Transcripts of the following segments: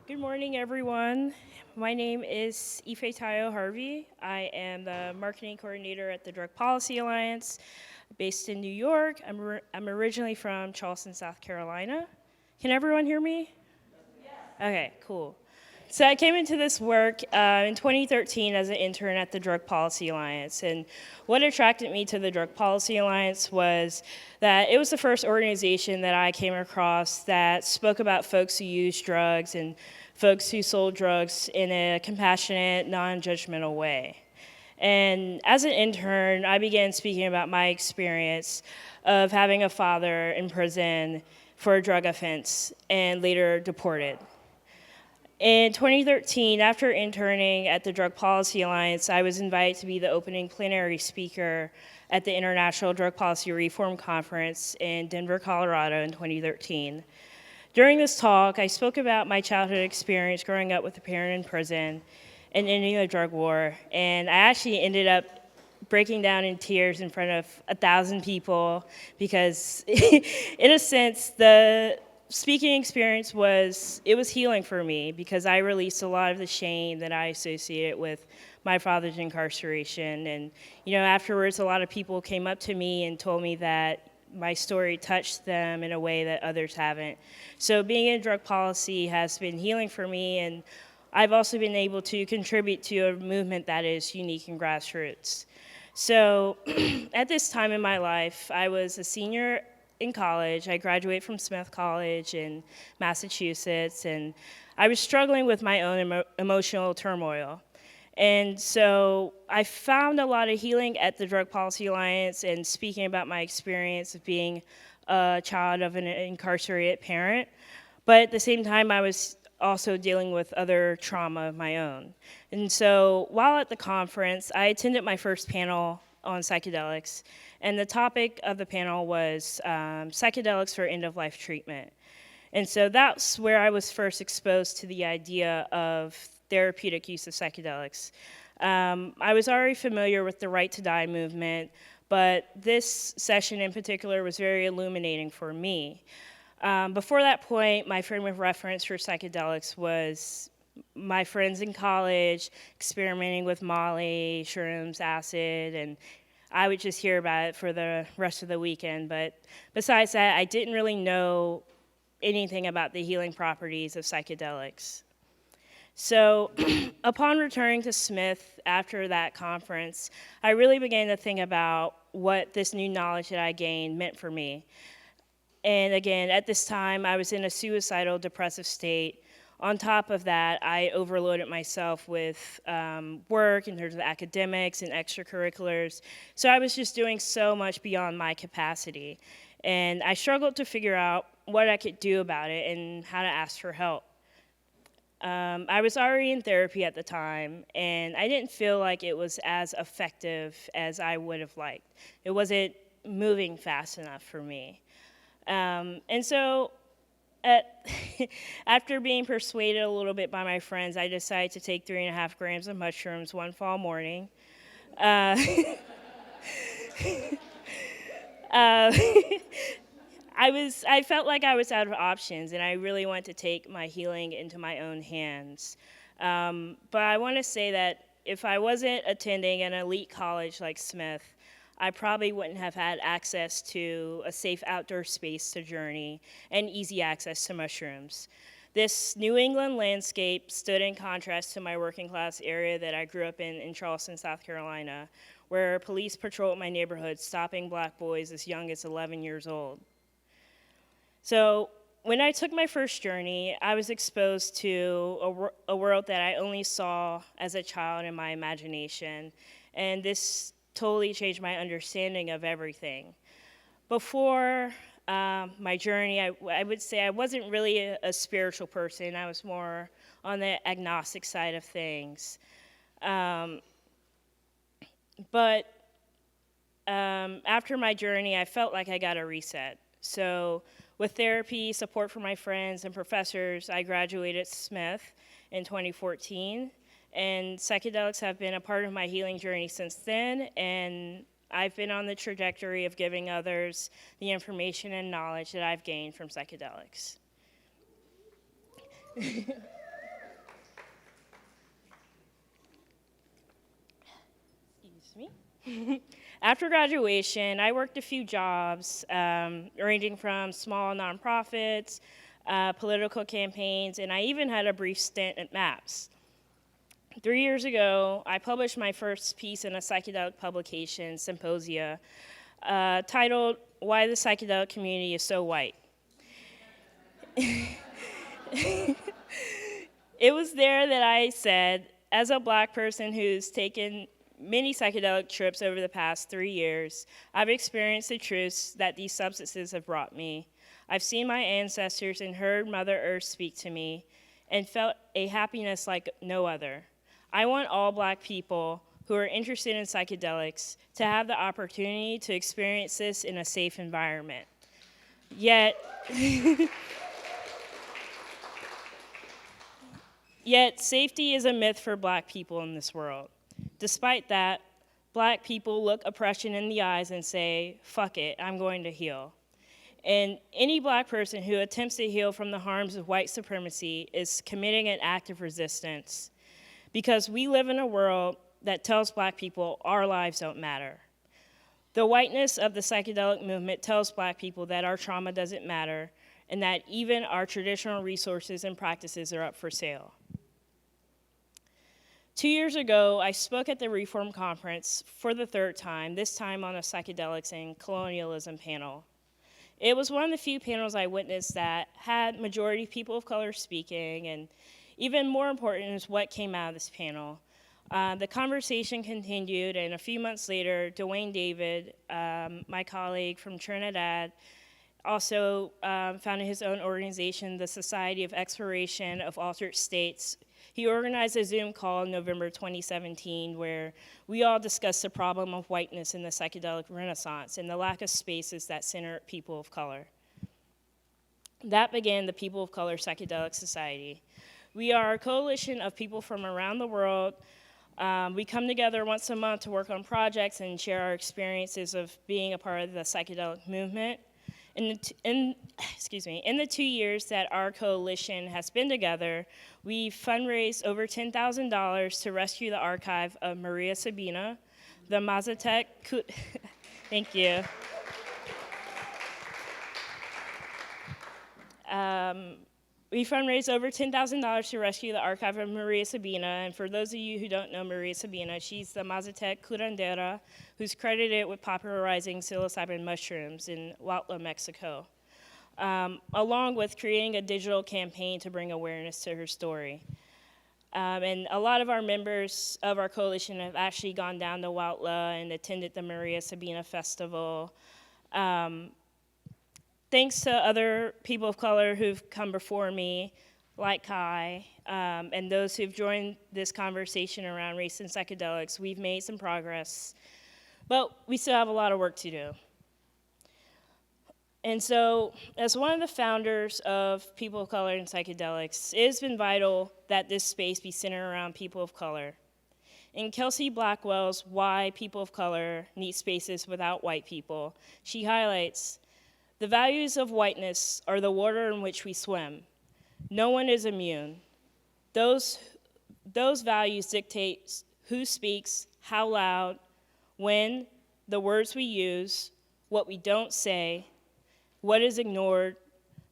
Good morning, everyone. My name is Ifetayo Harvey. I am the marketing coordinator at the Drug Policy Alliance, based in New York. I'm originally from Charleston, South Carolina. Can everyone hear me? Okay, cool. So I came into this work in 2013 as an intern at the Drug Policy Alliance. And what attracted me to the Drug Policy Alliance was that it was the first organization that I came across that spoke about folks who use drugs and folks who sold drugs in a compassionate, non-judgmental way. And as an intern, I began speaking about my experience of having a father in prison for a drug offense and later deported. In 2013, after interning at the Drug Policy Alliance, I was invited to be the opening plenary speaker at the International Drug Policy Reform Conference in Denver, Colorado in 2013. During this talk, I spoke about my childhood experience growing up with a parent in prison and ending the drug war, and I actually ended up breaking down in tears in front of 1,000 people because, in a sense, the speaking experience was healing for me because I released a lot of the shame that I associated with my father's incarceration. And, afterwards, a lot of people came up to me and told me that my story touched them in a way that others haven't. So being in drug policy has been healing for me, and I've also been able to contribute to a movement that is unique and grassroots. So at this time in my life, I was a senior in college. I graduated from Smith College in Massachusetts, and I was struggling with my own emotional turmoil. And so I found a lot of healing at the Drug Policy Alliance and speaking about my experience of being a child of an incarcerated parent. But at the same time, I was also dealing with other trauma of my own. And so while at the conference, I attended my first panel on psychedelics, and the topic of the panel was psychedelics for end-of-life treatment. And so that's where I was first exposed to the idea of therapeutic use of psychedelics. I was already familiar with the Right to Die movement, but this session in particular was very illuminating for me. Before that point, my frame of reference for psychedelics was my friends in college experimenting with Molly, shrooms, acid, and I would just hear about it for the rest of the weekend. But besides that, I didn't really know anything about the healing properties of psychedelics. So upon returning to Smith after that conference, I really began to think about what this new knowledge that I gained meant for me. And again, at this time, I was in a suicidal, depressive state. On top of that, I overloaded myself with work in terms of academics and extracurriculars. So I was just doing so much beyond my capacity. And I struggled to figure out what I could do about it and how to ask for help. I was already in therapy at the time, and I didn't feel like it was as effective as I would have liked. It wasn't moving fast enough for me. And so after being persuaded a little bit by my friends, I decided to take 3.5 grams of mushrooms one fall morning. Uh, uh, I felt like I was out of options, and I really wanted to take my healing into my own hands. But I want to say that if I wasn't attending an elite college like Smith, I probably wouldn't have had access to a safe outdoor space to journey and easy access to mushrooms. This New England landscape stood in contrast to my working class area that I grew up in Charleston, South Carolina, where police patrolled my neighborhood, stopping black boys as young as 11 years old. So when I took my first journey, I was exposed to a world that I only saw as a child in my imagination, and this totally changed my understanding of everything. Before my journey, I would say I wasn't really a spiritual person. I was more on the agnostic side of things. But after my journey, I felt like I got a reset. So with therapy, support from my friends and professors, I graduated Smith in 2014. And psychedelics have been a part of my healing journey since then, and I've been on the trajectory of giving others the information and knowledge that I've gained from psychedelics. excuse me. After graduation, I worked a few jobs, ranging from small nonprofits, political campaigns, and I even had a brief stint at MAPS. 3 years ago, I published my first piece in a psychedelic publication, Symposia, titled Why the Psychedelic Community is So White. It was there that I said, as a Black person who's taken many psychedelic trips over the past 3 years, I've experienced the truths that these substances have brought me. I've seen my ancestors and heard Mother Earth speak to me and felt a happiness like no other. I want all Black people who are interested in psychedelics to have the opportunity to experience this in a safe environment. Yet, Yet safety is a myth for Black people in this world. Despite that, Black people look oppression in the eyes and say, fuck it, I'm going to heal. And any Black person who attempts to heal from the harms of white supremacy is committing an act of resistance, because we live in a world that tells Black people our lives don't matter. The whiteness of the psychedelic movement tells Black people that our trauma doesn't matter and that even our traditional resources and practices are up for sale. 2 years ago, I spoke at the Reform Conference for the third time, this time on a psychedelics and colonialism panel. It was one of the few panels I witnessed that had majority people of color speaking, and even more important is what came out of this panel. The conversation continued, and a few months later, Duane David, my colleague from Trinidad, also founded his own organization, the Society of Exploration of Altered States. He organized a Zoom call in November 2017 where we all discussed the problem of whiteness in the psychedelic renaissance and the lack of spaces that center people of color. That began the People of Color Psychedelic Society. We are a coalition of people from around the world. We come together once a month to work on projects and share our experiences of being a part of the psychedelic movement. In the 2 years that our coalition has been together, we've fundraised over $10,000 to rescue the archive of Maria Sabina, the Mazatec, thank you. We fundraised over $10,000 to rescue the archive of Maria Sabina, and for those of you who don't know Maria Sabina, she's the Mazatec curandera who's credited with popularizing psilocybin mushrooms in Huautla, Mexico, along with creating a digital campaign to bring awareness to her story. And a lot of our members of our coalition have actually gone down to Huautla and attended the Maria Sabina Festival. Thanks to other people of color who've come before me, like Kai, and those who've joined this conversation around race and psychedelics, we've made some progress, but we still have a lot of work to do. And so, as one of the founders of People of Color and Psychedelics, it has been vital that this space be centered around people of color. In Kelsey Blackwell's Why People of Color Need Spaces Without White People, she highlights, the values of whiteness are the water in which we swim. No one is immune. Those values dictate who speaks, how loud, when, the words we use, what we don't say, what is ignored,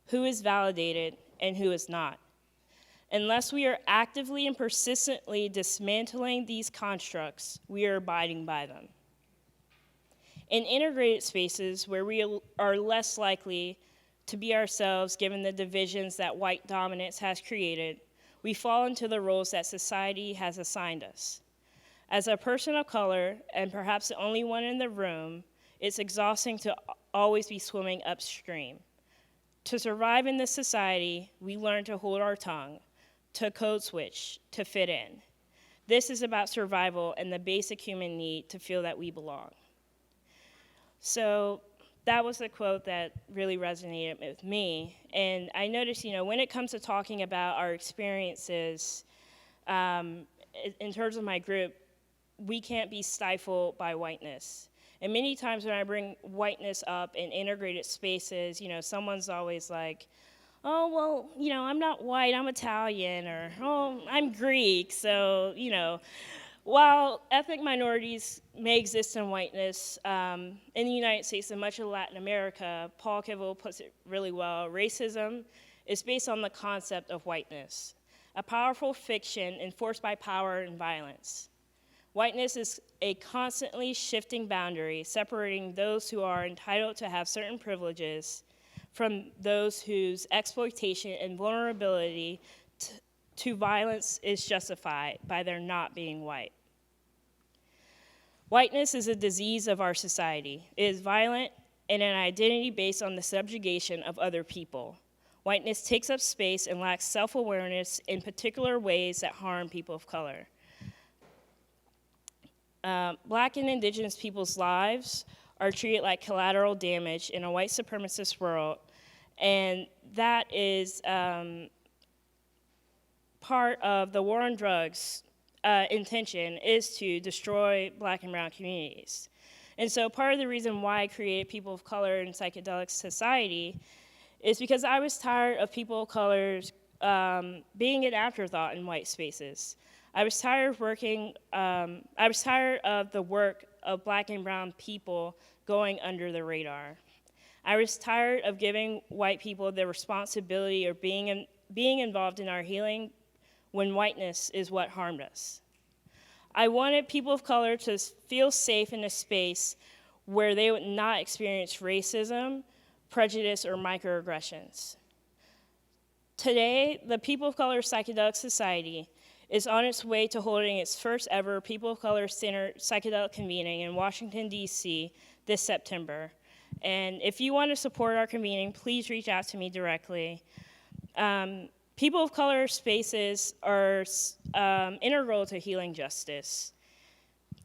who is validated, and who is not. Unless we are actively and persistently dismantling these constructs, we are abiding by them. In integrated spaces where we are less likely to be ourselves given the divisions that white dominance has created, we fall into the roles that society has assigned us. As a person of color, and perhaps the only one in the room, it's exhausting to always be swimming upstream. To survive in this society, we learn to hold our tongue, to code switch, to fit in. This is about survival and the basic human need to feel that we belong. So that was the quote that really resonated with me. And I noticed, when it comes to talking about our experiences, in terms of my group, we can't be stifled by whiteness. And many times when I bring whiteness up in integrated spaces, someone's always like, oh, well, I'm not white, I'm Italian, or, oh, I'm Greek, so, While ethnic minorities may exist in whiteness, in the United States and much of Latin America, Paul Kivel puts it really well. Racism is based on the concept of whiteness, a powerful fiction enforced by power and violence. Whiteness is a constantly shifting boundary separating those who are entitled to have certain privileges from those whose exploitation and vulnerability to violence is justified by their not being white. Whiteness is a disease of our society. It is violent and an identity based on the subjugation of other people. Whiteness takes up space and lacks self-awareness in particular ways that harm people of color. Black and indigenous people's lives are treated like collateral damage in a white supremacist world, and that is part of the war on drugs intention is to destroy Black and brown communities. And so part of the reason why I created People of Color in Psychedelics Society is because I was tired of people of color being an afterthought in white spaces. I was tired of the work of Black and brown people going under the radar. I was tired of giving white people the responsibility of being involved in our healing when whiteness is what harmed us. I wanted people of color to feel safe in a space where they would not experience racism, prejudice, or microaggressions. Today, the People of Color Psychedelic Society is on its way to holding its first ever People of Color Center psychedelic convening in Washington, D.C. this September. And if you want to support our convening, please reach out to me directly. People of color spaces are integral to healing justice.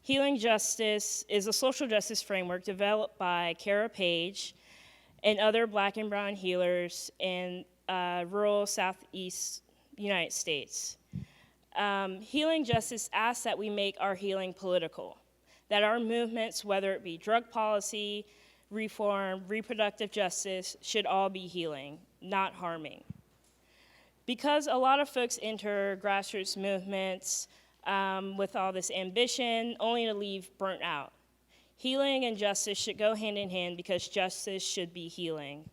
Healing justice is a social justice framework developed by Kara Page and other Black and brown healers in rural Southeast United States. Healing justice asks that we make our healing political, that our movements, whether it be drug policy, reform, reproductive justice, should all be healing, not harming. Because a lot of folks enter grassroots movements with all this ambition, only to leave burnt out. Healing and justice should go hand in hand because justice should be healing.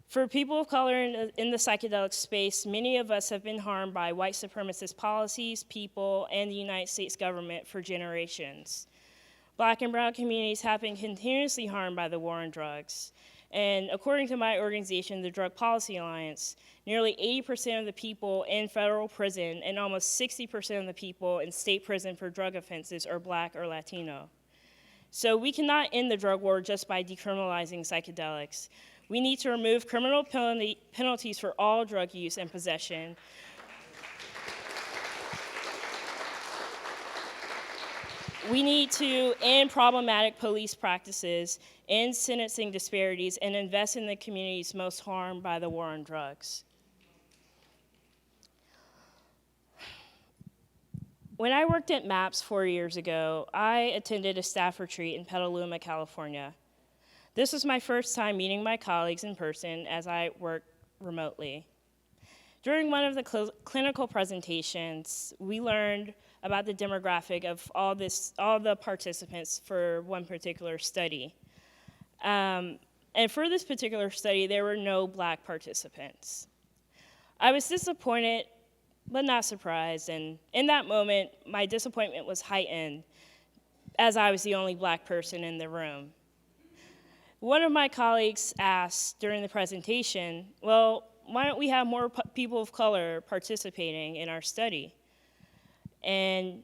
For people of color in the psychedelic space, many of us have been harmed by white supremacist policies, people, and the United States government for generations. Black and brown communities have been continuously harmed by the war on drugs. And according to my organization, the Drug Policy Alliance, nearly 80% of the people in federal prison and almost 60% of the people in state prison for drug offenses are Black or Latino. So we cannot end the drug war just by decriminalizing psychedelics. We need to remove criminal penalties for all drug use and possession. We need to end problematic police practices, end sentencing disparities, and invest in the communities most harmed by the war on drugs. When I worked at MAPS 4 years ago, I attended a staff retreat in Petaluma, California. This was my first time meeting my colleagues in person as I worked remotely. During one of the clinical presentations, we learned about the demographic of all the participants for one particular study. And for this particular study, there were no Black participants. I was disappointed, but not surprised, and in that moment, my disappointment was heightened as I was the only Black person in the room. One of my colleagues asked during the presentation, well, why don't we have more people of color participating in our study? And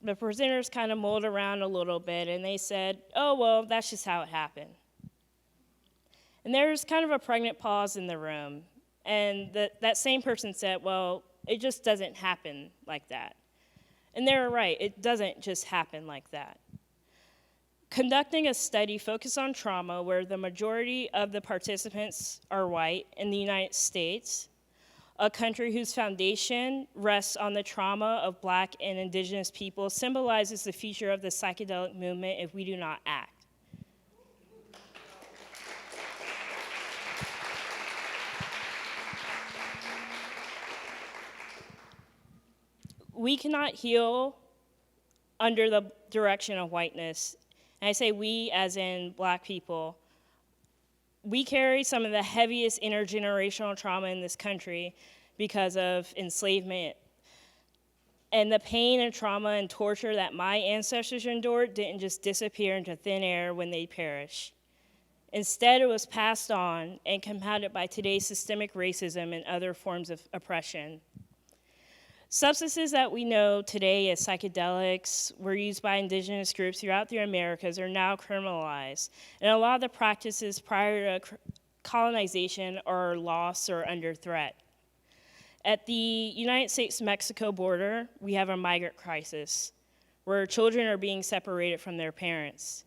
the presenters kind of mulled around a little bit, and they said, oh, well, that's just how it happened. And there was kind of a pregnant pause in the room, and that same person said, well, it just doesn't happen like that. And they were right, it doesn't just happen like that. Conducting a study focused on trauma where the majority of the participants are white in the United States, a country whose foundation rests on the trauma of Black and indigenous people, symbolizes the future of the psychedelic movement if we do not act. We cannot heal under the direction of whiteness. And I say we as in Black people. We carry some of the heaviest intergenerational trauma in this country because of enslavement. And the pain and trauma and torture that my ancestors endured didn't just disappear into thin air when they perished. Instead, it was passed on and compounded by today's systemic racism and other forms of oppression. Substances that we know today as psychedelics were used by indigenous groups throughout the Americas are now criminalized. And a lot of the practices prior to colonization are lost or under threat. At the United States-Mexico border, we have a migrant crisis where children are being separated from their parents.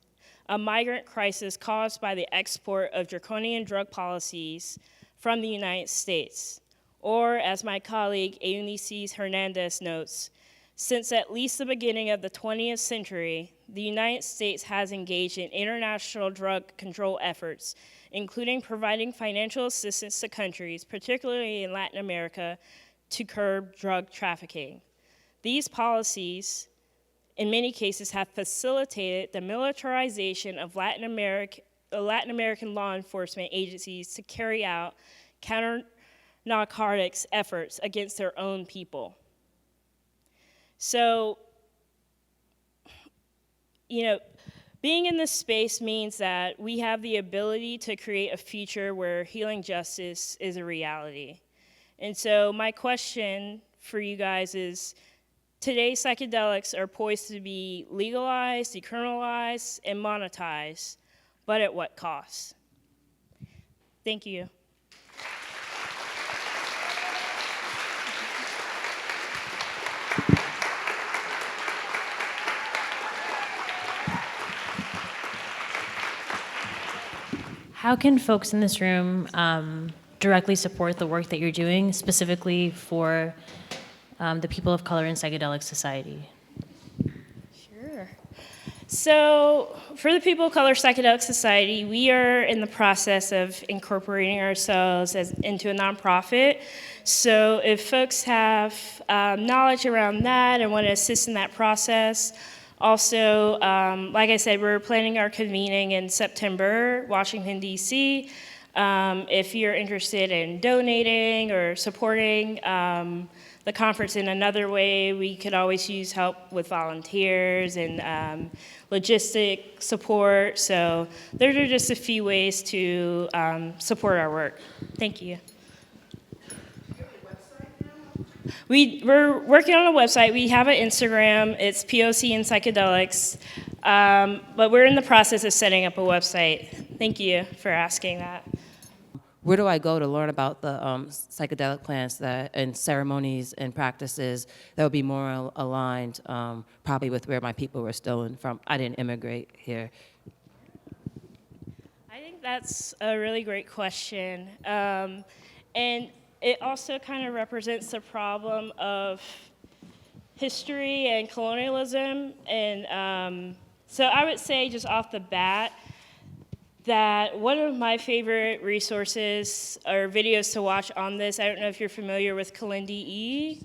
A migrant crisis caused by the export of draconian drug policies from the United States. Or, as my colleague Eunice Hernandez notes, since at least the beginning of the 20th century, the United States has engaged in international drug control efforts, including providing financial assistance to countries, particularly in Latin America, to curb drug trafficking. These policies, in many cases, have facilitated the militarization of Latin American law enforcement agencies to carry out counter-narcotics efforts against their own people. So, being in this space means that we have the ability to create a future where healing justice is a reality. And so my question for you guys is, today psychedelics are poised to be legalized, decriminalized, and monetized, but at what cost? Thank you. How can folks in this room directly support the work that you're doing, specifically for the people of color in psychedelic society? Sure. So for the People of Color Psychedelic Society, we are in the process of incorporating ourselves into a nonprofit. So if folks have knowledge around that and want to assist in that process, also, like I said, we're planning our convening in September, Washington, D.C. If you're interested in donating or supporting the conference in another way, we could always use help with volunteers and logistic support. So those are just a few ways to support our work. Thank you. We're working on a website. We have an Instagram. It's POC and Psychedelics. But we're in the process of setting up a website. Thank you for asking that. Where do I go to learn about the psychedelic plants and ceremonies and practices that would be more aligned, probably with where my people were stolen from? I didn't immigrate here. I think that's a really great question. And it also kind of represents the problem of history and colonialism. And so I would say just off the bat that one of my favorite resources or videos to watch on this, I don't know if you're familiar with Kalindi E.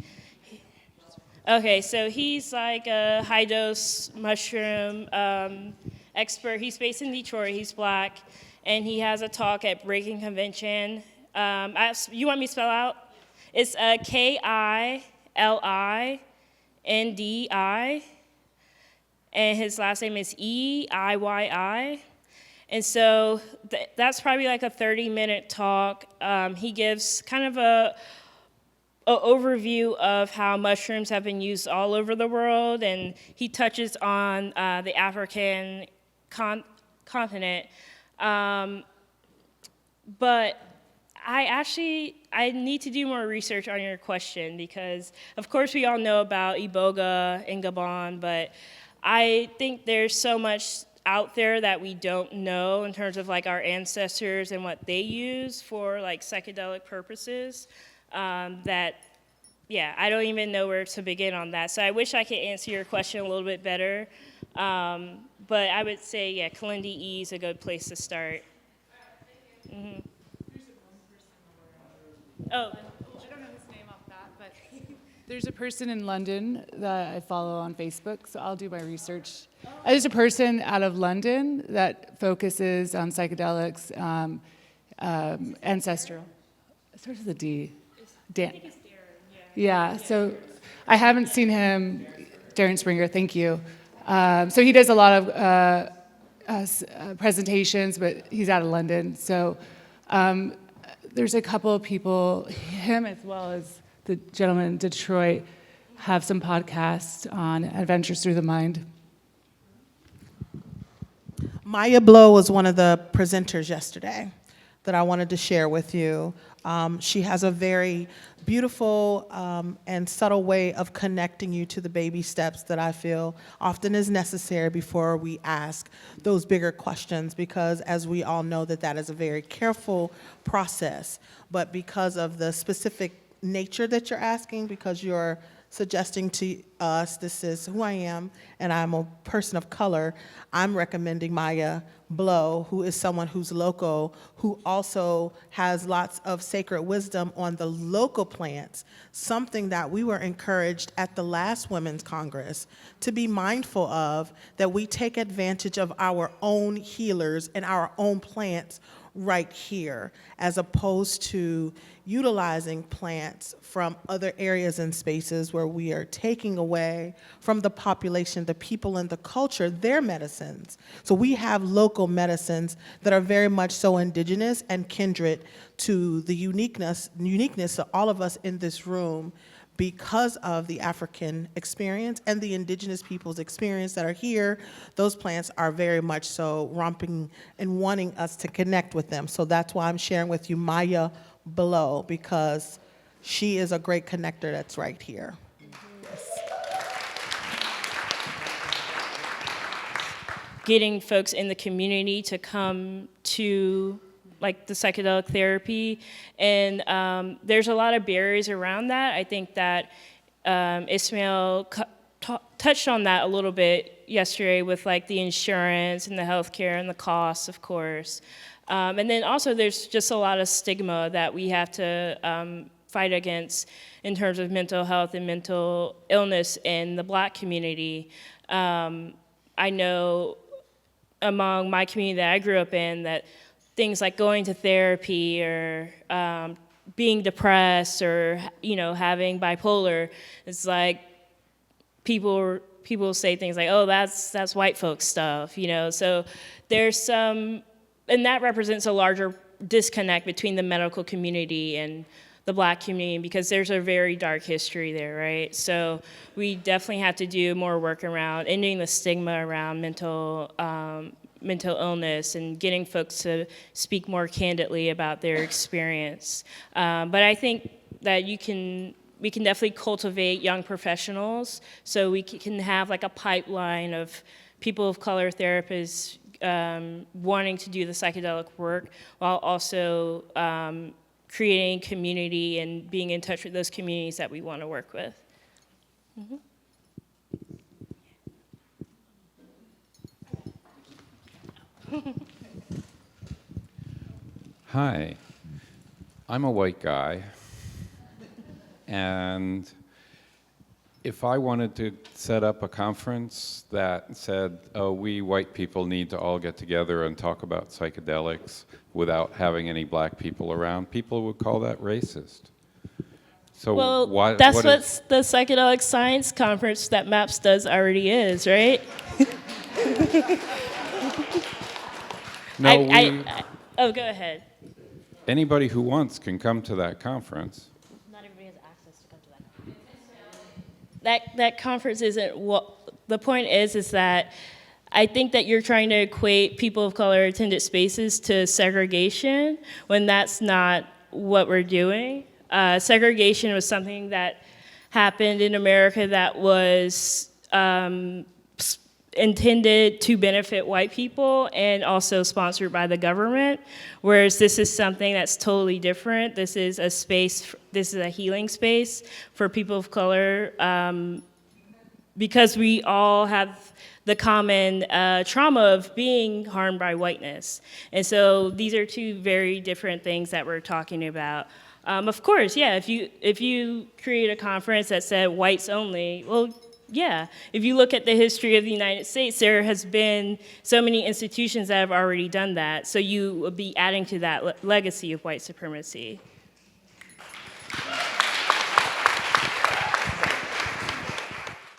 Okay, so he's like a high-dose mushroom expert. He's based in Detroit. He's Black. And he has a talk at Breaking Convention. You want me to spell out? It's K-I-L-I-N-D-I, and his last name is E-I-Y-I. And so that's probably like a 30-minute talk. He gives kind of a overview of how mushrooms have been used all over the world, and he touches on the African continent. But I need to do more research on your question because, of course, we all know about Iboga and Gabon, but I think there's so much out there that we don't know in terms of like our ancestors and what they use for like psychedelic purposes that, yeah, I don't even know where to begin on that. So I wish I could answer your question a little bit better. But I would say, yeah, Kalindi E is a good place to start. Mm-hmm. Oh, I don't know his name off that, but There's a person in London that I follow on Facebook, so I'll do my research. There's a person out of London that focuses on psychedelics, ancestral. It starts with a D. Dan. Yeah, so I haven't seen him, Darren Springer, thank you. So he does a lot of presentations, but he's out of London. So there's a couple of people, him as well as the gentleman in Detroit, have some podcasts on Adventures Through the Mind. Maya Blow was one of the presenters yesterday that I wanted to share with you. She has a very beautiful and subtle way of connecting you to the baby steps that I feel often is necessary before we ask those bigger questions, because as we all know that is a very careful process. But because of the specific nature that you're asking, because you're suggesting to us, this is who I am, and I'm a person of color, I'm recommending Maya Blow, who is someone who's local, who also has lots of sacred wisdom on the local plants, something that we were encouraged at the last Women's Congress to be mindful of, that we take advantage of our own healers and our own plants right here, as opposed to utilizing plants from other areas and spaces where we are taking away from the population, the people and the culture, their medicines. So we have local medicines that are very much so indigenous and kindred to the uniqueness of all of us in this room, because of the African experience and the indigenous people's experience that are here. Those plants are very much so romping and wanting us to connect with them. So that's why I'm sharing with you Maya Blow, because she is a great connector that's right here. Yes. Getting folks in the community to come to like the psychedelic therapy, and there's a lot of barriers around that. I think that Ismail touched on that a little bit yesterday with like the insurance and the healthcare and the costs, of course. And then also there's just a lot of stigma that we have to fight against in terms of mental health and mental illness in the Black community. I know among my community that I grew up in that things like going to therapy or being depressed or having bipolar, it's like people say things like, oh, that's white folks stuff, So there's some, and that represents a larger disconnect between the medical community and the Black community, because there's a very dark history there, right? So we definitely have to do more work around ending the stigma around mental illness and getting folks to speak more candidly about their experience. But I think that we can definitely cultivate young professionals, so we can have like a pipeline of people of color therapists wanting to do the psychedelic work, while also creating community and being in touch with those communities that we want to work with. Mm-hmm. Hi, I'm a white guy, and if I wanted to set up a conference that said, oh, we white people need to all get together and talk about psychedelics without having any Black people around, people would call that racist. So well, that's what the Psychedelic Science Conference that MAPS does already is, right? No, oh, go ahead. Anybody who wants can come to that conference. Not everybody has access to come to that. That conference isn't what the point is that I think that you're trying to equate people of color attended spaces to segregation, when that's not what we're doing. Segregation was something that happened in America that was intended to benefit white people and also sponsored by the government, whereas this is something that's totally different. This is a space, this is a healing space for people of color, because we all have the common trauma of being harmed by whiteness. And so these are two very different things that we're talking about. Of course, yeah, if you create a conference that said whites only, well, yeah. If you look at the history of the United States, there has been so many institutions that have already done that. So you would be adding to that legacy of white supremacy.